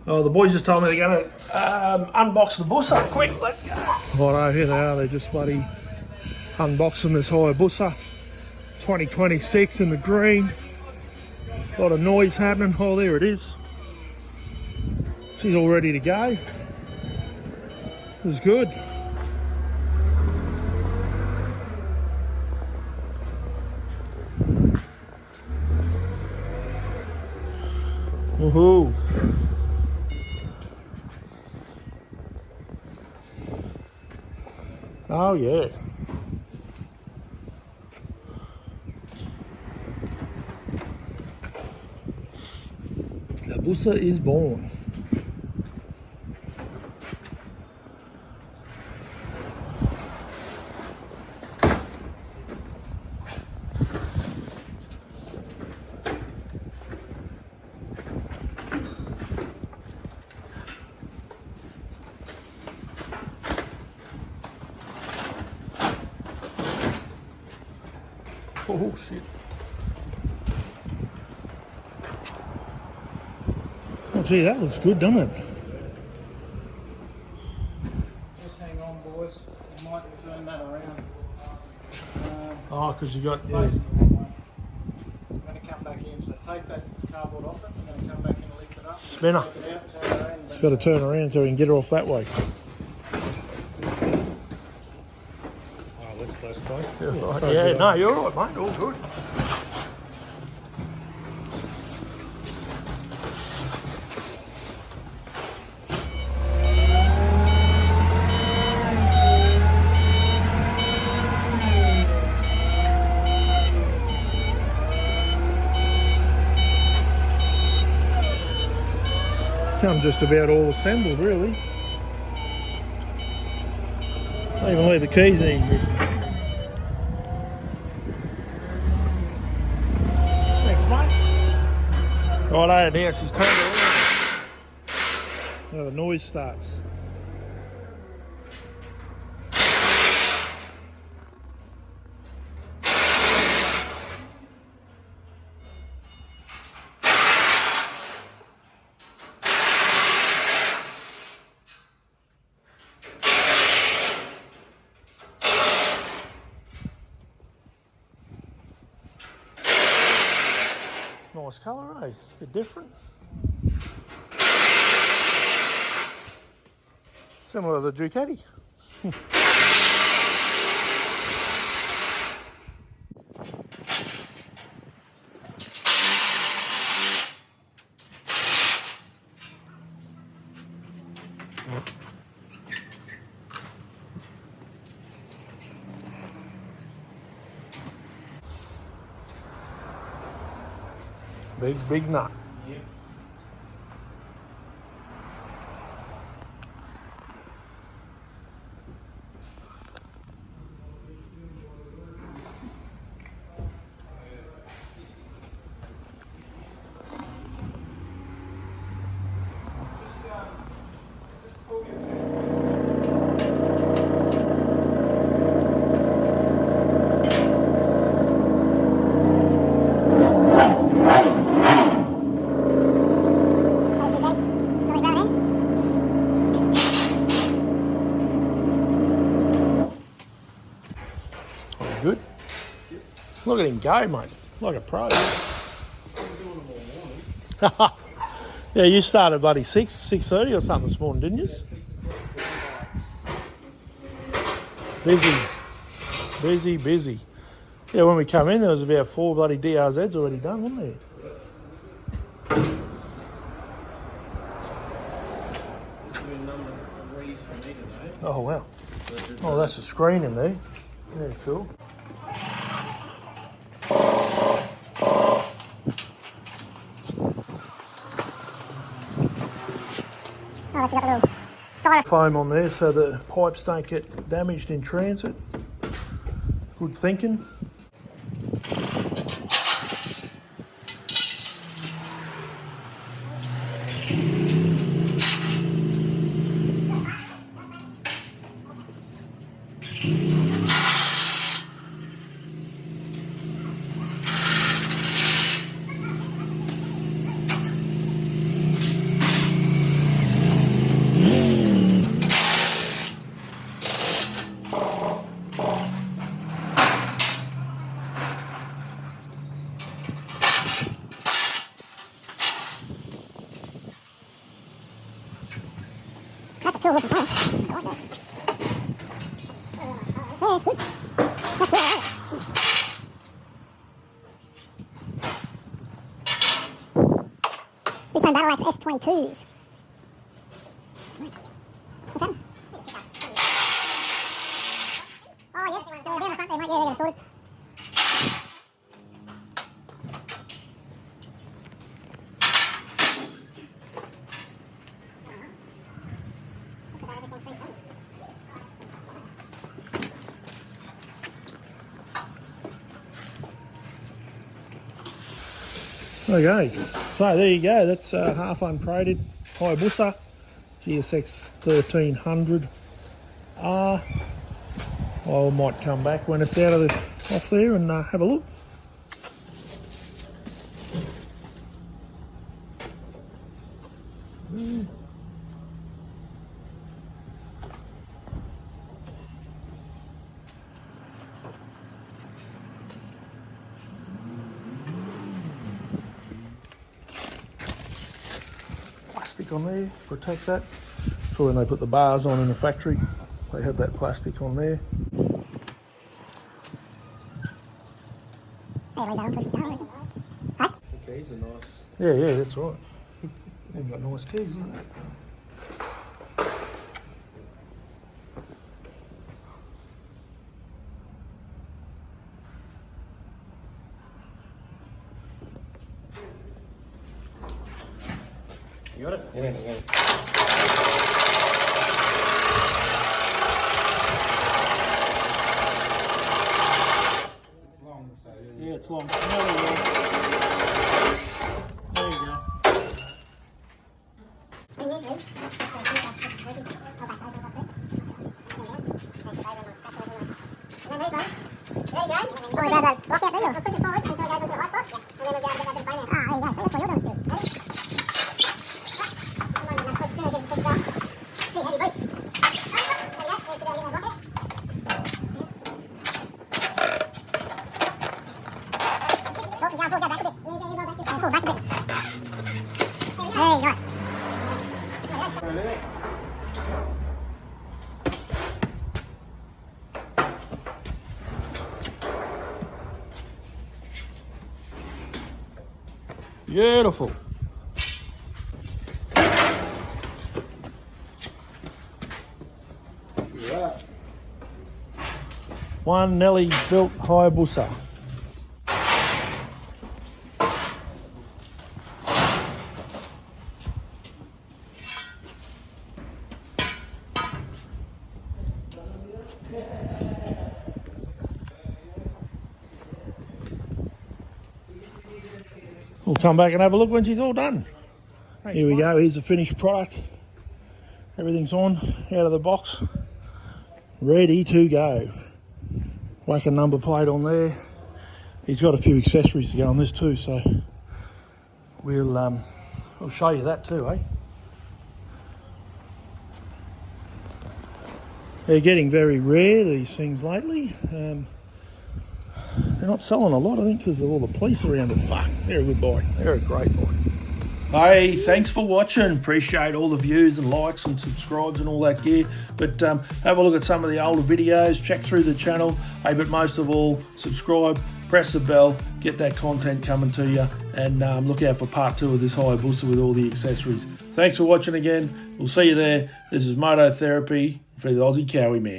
Oh, the boys just told me they're going to unbox the Busa. Quick, let's go. Righto, here they are. They're just bloody unboxing this Hayabusa 2026 in the green. A lot of noise happening. Oh, there it is. She's all ready to go. This is good. Woohoo! Oh yeah. The Busa is born. Oh shit. Oh gee, that looks good, doesn't it? Just hang on, boys. I might turn that around. Oh, because you got, yeah. I'm going to come back in. So take that cardboard off it. I'm going to come back in and lift it up. Spinner. Take it out, turn it around. It's got to turn around so we can get her off that way. Oh, that's close, mate. Yeah, no, you're all right, mate. All good. I'm just about all assembled, really. Don't even leave the keys in. Thanks, mate. Righto, now she's turned around. Now the noise starts. Nice colour, eh? Bit different. Similar to the Ducati. Big nut. Yep. Good. Look at him go, mate. Like a pro. Yeah, you started bloody 6:30 or something this morning, didn't you? Busy. Yeah, when we come in, there was about 4 bloody DRZs already done, wasn't there? Oh, wow. Oh, that's a screen in there. Yeah, cool. Oh, that's got a little styrofoam Foam on there so the pipes don't get damaged in transit. Good thinking. Sure looks nice. I like that. Yeah, it's good. That's good, right? Reclaim Battle Axe S22s. What's that? Oh, yes. They're down the front there, mate. Yeah, they're sorted. Okay, so there you go. That's half uncrated Hayabusa GSX 1300. I might come back when it's off there and have a look. Plastic on there, protect that. So when they put the bars on in the factory, they have that plastic on there. Huh? The keys are nice. Yeah, that's right. They've got nice keys, isn't it? You got it? Yeah, yeah. Yeah, it's long. There you go. Beautiful. Yeah. One Nelly built Hayabusa. We'll come back and have a look when she's all done. Here we go, here's the finished product. Everything's on, out of the box, ready to go. Whack a number plate on there. He's got a few accessories to go on this too, so we'll show you that too, eh? They're getting very rare, these things lately. They're not selling a lot, I think, because of all the police around it. Fuck, they're a good boy. They're a great boy. Hey, thanks for watching. Appreciate all the views and likes and subscribes and all that gear. But have a look at some of the older videos. Check through the channel. Hey, but most of all, subscribe, press the bell, get that content coming to you, and look out for part 2 of this Hayabusa with all the accessories. Thanks for watching again. We'll see you there. This is Moto Therapy for the Aussie Cowie Man.